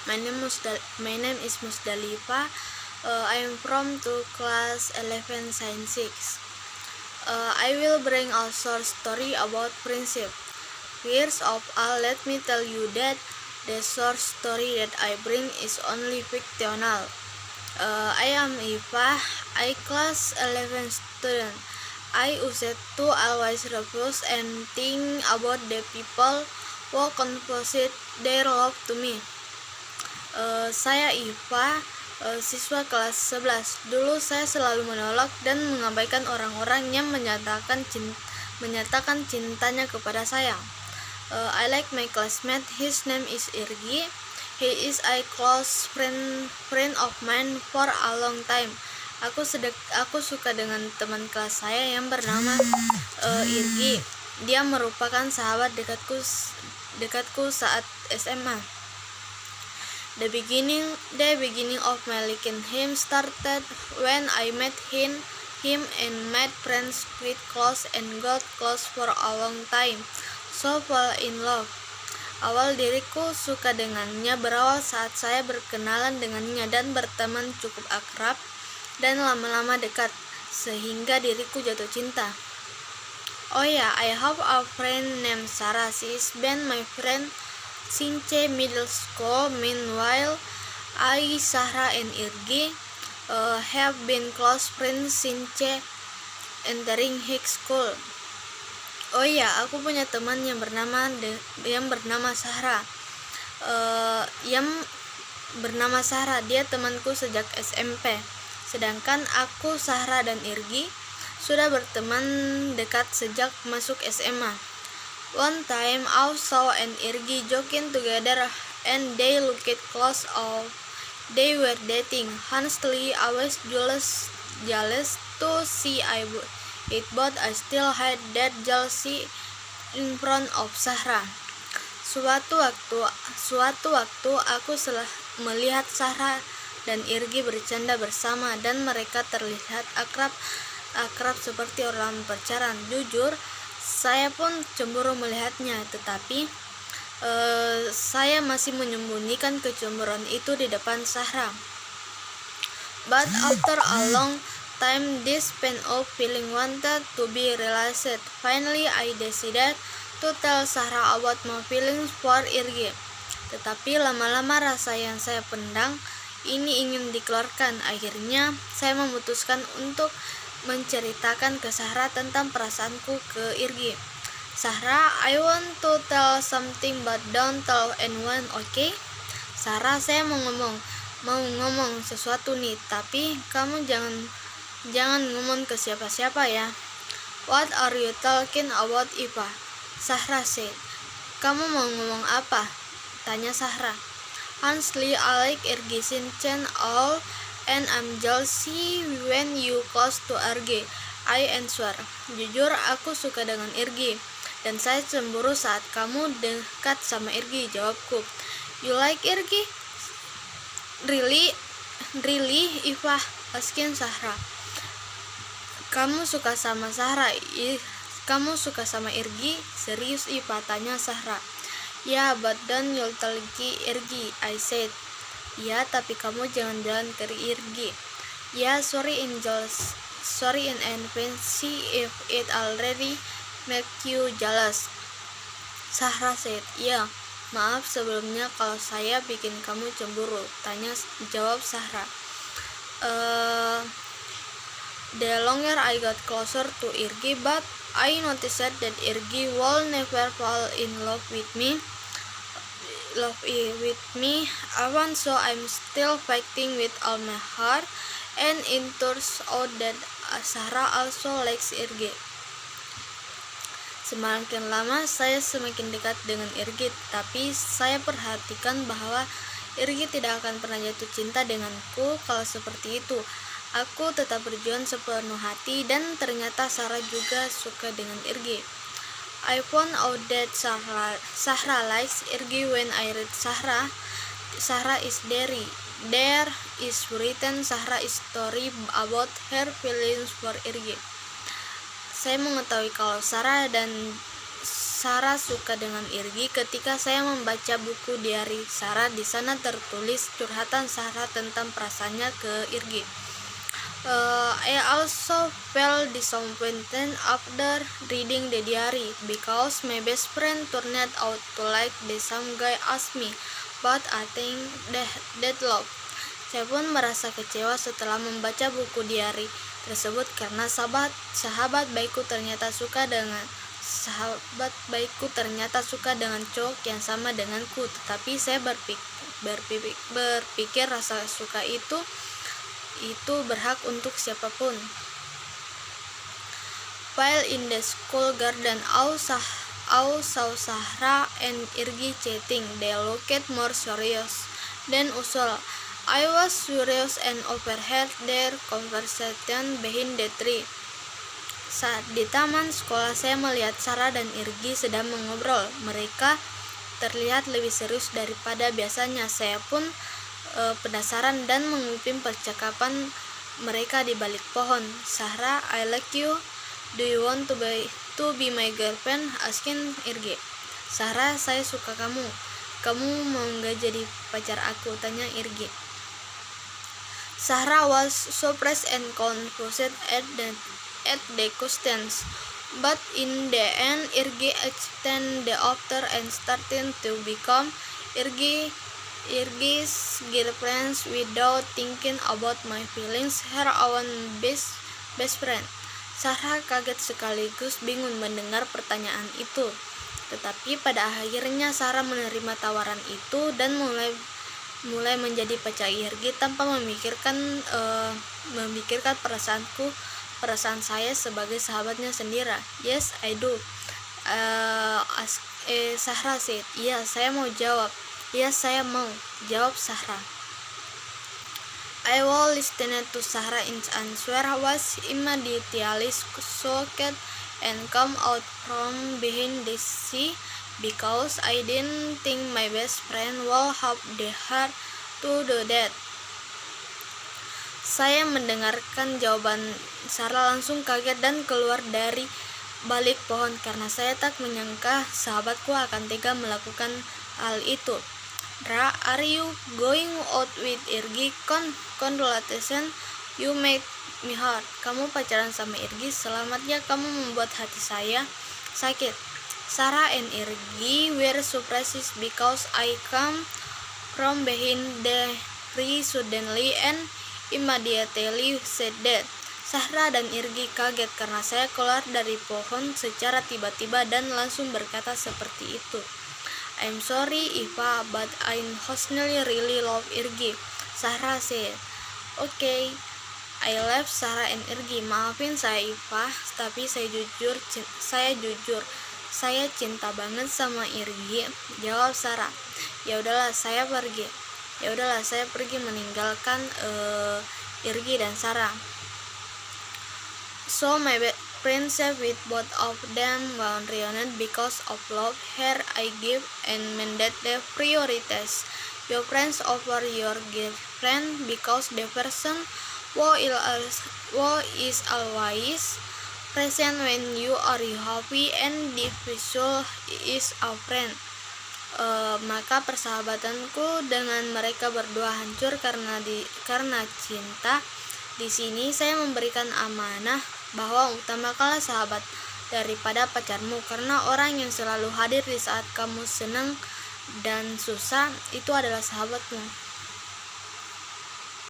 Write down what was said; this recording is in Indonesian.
My name is Musdalifa. I am from to class 11 science 6. I will bring a short story about friendship. First of all, let me tell you that the short story that I bring is only fictional. I am Iva, I class 11 student. I used to always refuse and think about the people who confessed their love to me. Saya Iva, siswa kelas 11. Dulu saya selalu menolak dan mengabaikan orang-orang yang menyatakan cintanya kepada saya. I like my classmate. His name is Irgi. He is a close friend of mine for a long time. Aku suka dengan teman kelas saya yang bernama Irgi. Dia merupakan sahabat dekatku saat SMA. The beginning of my liking him started when I met him and made friends with close and got close for a long time. So fall in love. Awal diriku suka dengannya berawal saat saya berkenalan dengannya dan berteman cukup akrab dan lama-lama dekat sehingga diriku jatuh cinta. Oh ya, I have a friend named Sarah. She's been my friend since middle school. Meanwhile, I, Sarah, and Irgi have been close friends since entering high school. Oh iya, aku punya teman yang bernama Sarah. Dia temanku sejak SMP. Sedangkan aku, Sarah, dan Irgi sudah berteman dekat sejak masuk SMA. One time, I saw and Irgi joking together and they looked close. They were dating. Honestly, I was jealous to see it, but I still had that jealousy in front of Sarah. Suatu waktu aku melihat Sarah dan Irgi bercanda bersama dan mereka terlihat akrab seperti orang pacaran. Jujur, saya pun cemburu melihatnya, tetapi saya masih menyembunyikan kecemburuan itu di depan Sarah. But after a long time, this pent-up feeling wanted to be realized. Finally, I decided to tell Sarah about my feelings for Irgi. Tetapi lama-lama rasa yang saya pendam ini ingin dikeluarkan. Akhirnya, saya memutuskan untuk menceritakan ke Sarah tentang perasaanku ke Irgi. Sarah, I want to tell something but don't tell anyone, okay? Sarah, saya mau ngomong sesuatu nih, tapi kamu jangan ngomong ke siapa-siapa ya. What are you talking about, Iva? Sarah said. Kamu mau ngomong apa? Tanya Sarah. Honestly, I like Irgi since all, and I'm jealousy when you close to Irgi. I answer. Jujur, aku suka dengan Irgi, dan saya cemburu saat kamu dekat sama Irgi, jawabku. You like Irgi? Really, Iva? Asking Sarah. Kamu suka sama Irgi? Serius, Iva? Tanya Sarah. Ya, but don't you tell Irgi, I said. Ya, tapi kamu jangan jalan ke Irgi. Ya, sorry in advance if it already make you jealous. Sarah said. Ya, maaf sebelumnya kalau saya bikin kamu cemburu. Jawab Sarah. The longer I got closer to Irgi, but I noticed that Irgi will never fall in love with me. So I'm still fighting with all my heart, and it turns out that Sarah also likes Irgi. Semakin lama saya semakin dekat dengan Irgi, tapi saya perhatikan bahwa Irgi tidak akan pernah jatuh cinta denganku. Kalau seperti itu, aku tetap berjuang sepenuh hati, dan ternyata Sarah juga suka dengan Irgi. I found out that Sarah likes Irgi when I read Sarah is there is written Sarah is story about her feelings for Irgi. Saya mengetahui kalau Sarah Sarah suka dengan Irgi ketika saya membaca buku diari Sarah. Di sana tertulis curhatan Sarah tentang perasaannya ke Irgi. I also felt disappointed after reading the diary because my best friend turned out to like the some guy asked me, but I think that love. Saya pun merasa kecewa setelah membaca buku diari tersebut karena sahabat baikku ternyata suka dengan cowok yang sama denganku, tetapi saya berpikir rasa suka itu berhak untuk siapapun. While in the school garden, I saw Sarah and Irgi chatting. They looked more serious than usual. I was curious and overheard their conversation behind the tree. Saat di taman sekolah, saya melihat Sarah dan Irgi sedang mengobrol. Mereka terlihat lebih serius daripada biasanya. Saya pun penasaran dan menguping percakapan mereka di balik pohon. Sarah, I like you. Do you want to be my girlfriend? Asking Irgi. Sarah, saya suka kamu. Kamu mau nggak jadi pacar aku? Tanya Irgi. Sarah was surprised and confused at the questions, but in the end, Irgi accepted the offer and started to become Irgi's girlfriend without thinking about my feelings. Her own best friend. Sarah kaget sekaligus bingung mendengar pertanyaan itu. Tetapi pada akhirnya Sarah menerima tawaran itu dan mulai menjadi pacar Irgi tanpa memikirkan perasaan saya sebagai sahabatnya sendiri. Yes, I do. Sarah said. Iya, saya mau jawab. Iya, saya mau jawab Sarah. I was listening to Sarah's answer, was immediately shocked and come out from behind the sea because I didn't think my best friend would have the heart to do that. Saya mendengarkan jawaban Sarah langsung kaget dan keluar dari balik pohon karena saya tak menyangka sahabatku akan tega melakukan hal itu. Ra, are you going out with Irgi? Congratulations, you made me hurt. Kamu pacaran sama Irgi, selamat ya, kamu membuat hati saya sakit. Sarah and Irgi were surprised because I come from behind the tree suddenly and immediately said that. Sarah dan Irgi kaget karena saya keluar dari pohon secara tiba-tiba dan langsung berkata seperti itu. I'm sorry Iva, but I personally really love Irgi. Sarah said. Okay, I love Sarah and Irgi. Maafin saya Iva, tapi saya jujur, saya cinta banget sama Irgi. Jawab Sarah. Ya udahlah, saya pergi meninggalkan Irgi dan Sarah. So my friendship with both of them was ruined because of love. Here I give and mandate the priorities. Your friends over your girlfriend because the person who is always present when you are happy and the visual is a friend. Maka persahabatanku dengan mereka berdua hancur karena cinta. Di sini saya memberikan amanah bahwa utamakanlah sahabat daripada pacarmu, karena orang yang selalu hadir di saat kamu senang dan susah itu adalah sahabatmu.